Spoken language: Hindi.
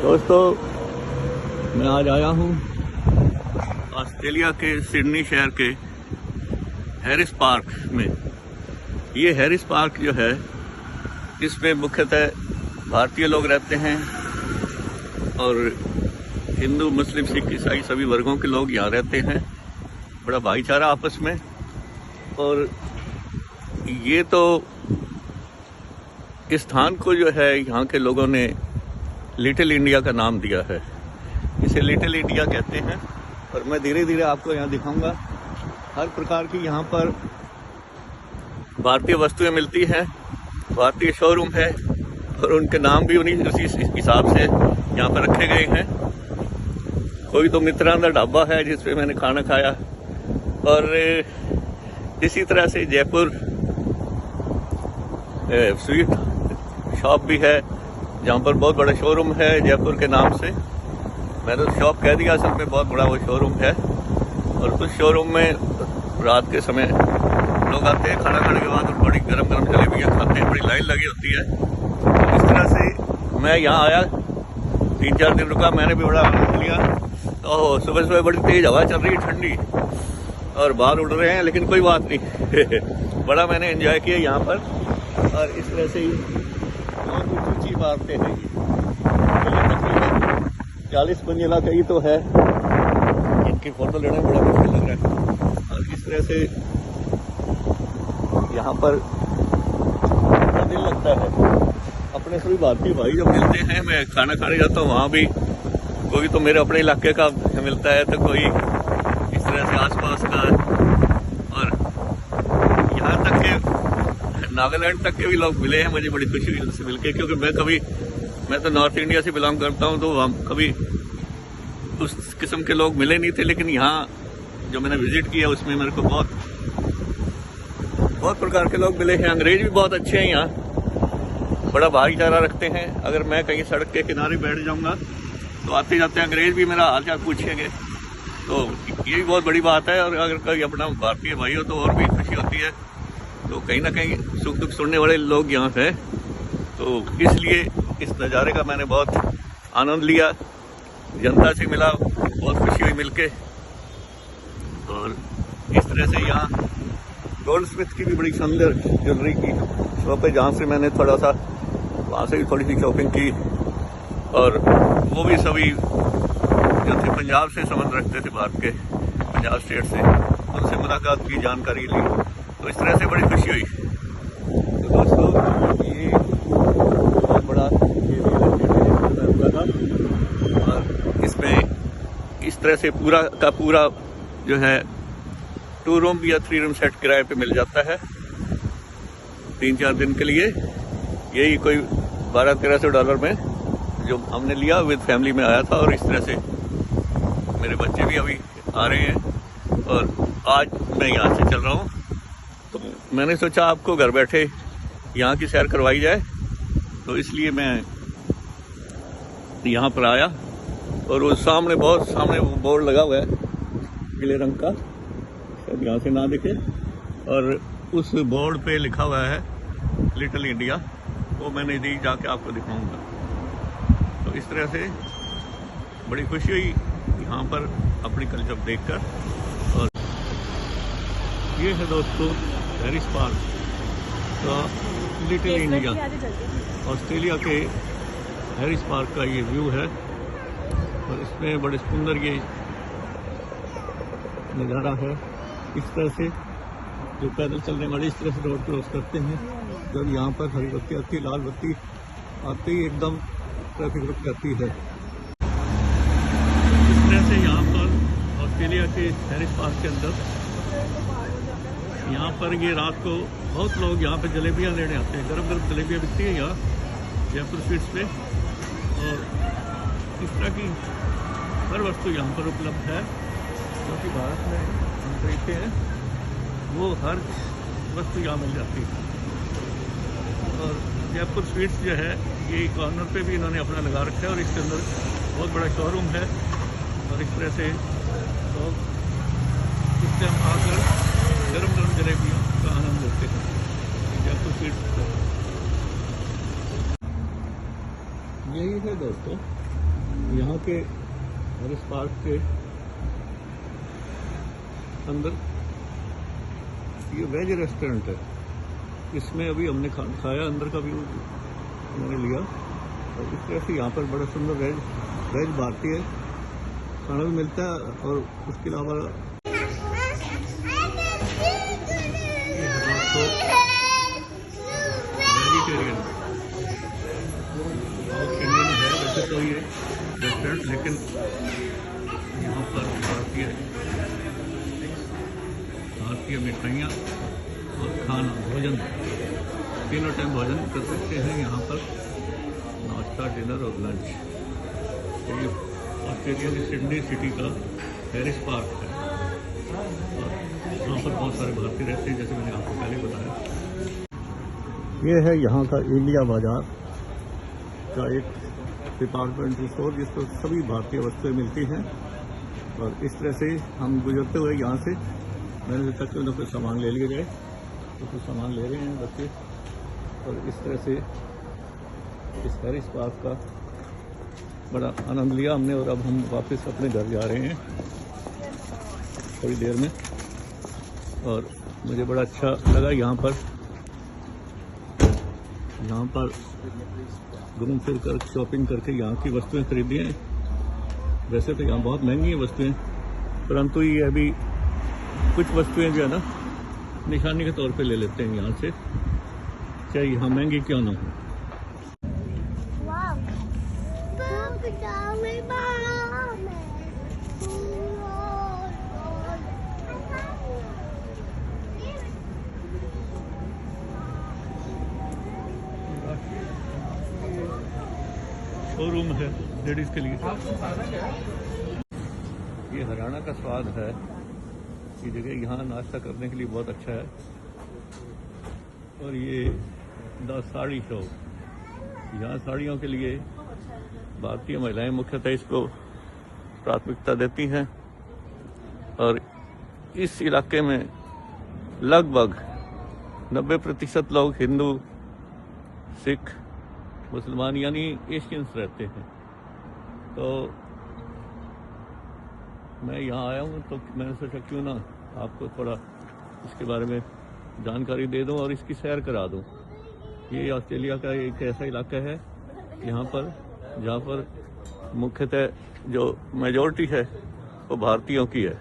दोस्तों, मैं आज आया हूँ ऑस्ट्रेलिया के सिडनी शहर के हैरिस पार्क में। ये हैरिस पार्क जो है, इसमें मुख्यतः भारतीय लोग रहते हैं और हिंदू, मुस्लिम, सिख, ईसाई सभी वर्गों के लोग यहाँ रहते हैं। बड़ा भाईचारा आपस में। और ये तो इस स्थान को जो है यहाँ के लोगों ने लिटिल इंडिया का नाम दिया है। इसे लिटिल इंडिया कहते हैं। और मैं धीरे धीरे आपको यहाँ दिखाऊंगा। हर प्रकार की यहाँ पर भारतीय वस्तुएं मिलती हैं, भारतीय शोरूम है और उनके नाम भी उन्हीं उसी हिसाब से यहाँ पर रखे गए हैं। कोई तो मित्रांदा ढाबा है जिसपे मैंने खाना खाया, और इसी तरह से जयपुर स्वीट शॉप भी है जहाँ पर बहुत बड़ा शोरूम है जयपुर के नाम से। मैंने तो शॉप कह दिया, असल में बहुत बड़ा वो शोरूम है। और उस शोरूम में रात के समय लोग आते हैं, खाना खाने के बाद और बड़ी गरम गरम जलेबियाँ खाते हैं, बड़ी लाइन लगी होती है। तो इस तरह से मैं यहाँ आया, 3-4 दिन रुका, मैंने भी बड़ा आनंद लिया। तो सुबह सुबह बड़ी तेज हवा चल रही है, ठंडी, और बाहर उड़ रहे हैं, लेकिन कोई बात नहीं बड़ा मैंने एंजॉय किया यहाँ पर। और इस तरह से ही बहुत ऊँची इमारतें हैं। ये तकरीबन 40 मंजिला का ही तो है। इनकी फोटो लेना बड़ा मुश्किल लग रहा है। और इस तरह से यहाँ पर दिल लगता है। अपने सभी भारतीय भाई जब मिलते हैं, मैं खाना खाने जाता हूँ वहाँ भी, कोई तो मेरे अपने इलाके का मिलता है, तो कोई इस तरह से आसपास का, और यहाँ तक के नागालैंड तक के भी लोग मिले हैं। मुझे बड़ी खुशी हुई उनसे मिलके, क्योंकि मैं तो नॉर्थ इंडिया से बिलोंग करता हूँ, तो हम कभी उस किस्म के लोग मिले नहीं थे। लेकिन यहाँ जो मैंने विजिट किया उसमें मेरे को बहुत प्रकार के लोग मिले हैं। अंग्रेज भी बहुत अच्छे हैं यहाँ, बड़ा भाईचारा रखते हैं। अगर मैं कहीं सड़क के किनारे बैठ जाऊँगा तो आते जाते अंग्रेज भी मेरा हाल चाल पूछेंगे, तो ये भी बहुत बड़ी बात है। और अगर कोई अपना भारतीय भाई हो तो और भी खुशी होती है। तो कहीं ना कहीं सुख दुख सुनने वाले लोग यहाँ हैं, तो इसलिए इस नज़ारे का मैंने बहुत आनंद लिया। जनता से मिला, बहुत खुशी हुई मिलके। और इस तरह से यहाँ गोल्ड स्मिथ की भी बड़ी सुंदर ज्वेलरी की शॉप है, जहाँ से मैंने थोड़ा सा वहाँ से भी थोड़ी सी शॉपिंग की। और वो भी सभी जो थे पंजाब से संबंध रखते थे, भारत के पंजाब स्टेट से, उनसे मुलाकात की, जानकारी ली। तो इस तरह से बड़ी खुशी हुई। तो दोस्तों, ये बहुत बड़ा और इसमें इस तरह से पूरा का पूरा जो है 2 रूम या 3 रूम सेट किराए पे मिल जाता है 3-4 दिन के लिए। यही कोई $1200-1300 में जो हमने लिया, विद फैमिली में आया था। और इस तरह से मेरे बच्चे भी अभी आ रहे हैं और आज मैं यहाँ से चल रहा हूँ। तो मैंने सोचा आपको घर बैठे यहाँ की सैर करवाई जाए, तो इसलिए मैं यहाँ पर आया। और वो सामने वो बोर्ड लगा हुआ है पीले रंग का, शायद यहाँ से ना दिखे, और उस बोर्ड पे लिखा हुआ है लिटिल इंडिया। वो मैंने दी, जाके आपको दिखाऊंगा। तो इस तरह से बड़ी खुशी हुई यहाँ पर अपनी कल्चर देखकर। और ये है दोस्तों हैरिस पार्क का लिटिल इंडिया, ऑस्ट्रेलिया के हैरिस पार्क का ये व्यू है। और इसमें बड़े सुंदर ये नज़ारा है। इस तरह से जो पैदल चलने वाले इस तरह से रोड क्रॉस करते हैं, जब यहाँ पर हरी बत्ती आती है, लाल बत्ती आते ही एकदम ट्रैफिक रुक जाती है। इस तरह से यहाँ पर ऑस्ट्रेलिया के हैरिस पार्क के अंदर, यहाँ पर ये रात को बहुत लोग यहाँ पे जलेबियाँ लेने आते हैं। गरम गरम जलेबियाँ बिकती हैं यहाँ जयपुर स्वीट्स पे। और इस तरह की हर वस्तु यहाँ पर उपलब्ध है, जो कि भारत में हम खरीदते हैं, वो हर वस्तु यहाँ मिल जाती है। और जयपुर स्वीट्स जो है, ये कॉर्नर पे भी इन्होंने अपना लगा रखा है, और इसके अंदर बहुत बड़ा शोरूम है। और इस तरह से लोग इस टाइम आकर गरम गरम जलेबियों का आनंद लेते हैं जयपुर स्वीट्स का। यही है दोस्तों यहाँ के हैरिस पार्क के अंदर ये वेज रेस्टोरेंट है। इसमें अभी हमने खाया, अंदर का व्यू मैंने लिया। और इस तरह से यहाँ पर बड़ा सुंदर वेज भारतीय खाना भी मिलता है। और उसके अलावा वेजिटेरियन साउथ इंडियन है वैसे तो ये रेस्टोरेंट, लेकिन यहाँ पर भारतीय मिठाइयाँ और खाना भोजन तीनों टाइम भोजन कर सकते हैं यहाँ पर, नाश्ता, डिनर और लंच। तो ये ऑस्ट्रेलिया की सिडनी सिटी का हैरिस पार्क है और यहाँ पर बहुत सारे भारतीय रहते हैं, जैसे मैंने आपको पहले बताया। ये है यहाँ का इंडिया बाजार का एक डिपार्टमेंटल स्टोर जिस पर सभी भारतीय वस्तुएं मिलती हैं। और इस तरह से हम गुजरते हुए यहाँ से मैंने सोचा कि उन्हें कुछ सामान ले लिया जाए, तो कुछ सामान ले रहे हैं बच्चे। और इस तरह से इस हैरिस पार्क का बड़ा आनंद लिया हमने। और अब हम वापस अपने घर जा रहे हैं थोड़ी देर में। और मुझे बड़ा अच्छा लगा यहाँ पर घूम फिर कर शॉपिंग करके यहाँ की वस्तुएं खरीदी हैं। वैसे तो यहाँ बहुत महंगी हैं वस्तुएं, परंतु ये अभी कुछ वस्तुएं जो है ना निशानी के तौर पे ले लेते हैं यहाँ से, चाहे यहाँ महंगी क्यों ना हो। शोरूम है लेडीज के लिए। ये हरियाणा का स्वाद है, ये जगह यहाँ नाश्ता करने के लिए बहुत अच्छा है। और ये द साड़ी शॉप, यहाँ साड़ियों के लिए भारतीय महिलाएं मुख्यतः इसको प्राथमिकता देती हैं। और इस इलाके में लगभग 90% लोग हिंदू, सिख, मुसलमान यानी एशियंस रहते हैं। तो मैं यहाँ आया हूँ तो मैंने सोचा क्यों ना आपको थोड़ा इसके बारे में जानकारी दे दूँ और इसकी सैर करा दूँ। ये ऑस्ट्रेलिया का एक ऐसा इलाका है यहाँ पर जहाँ पर मुख्यतः जो मेजॉरिटी है वो भारतीयों की है।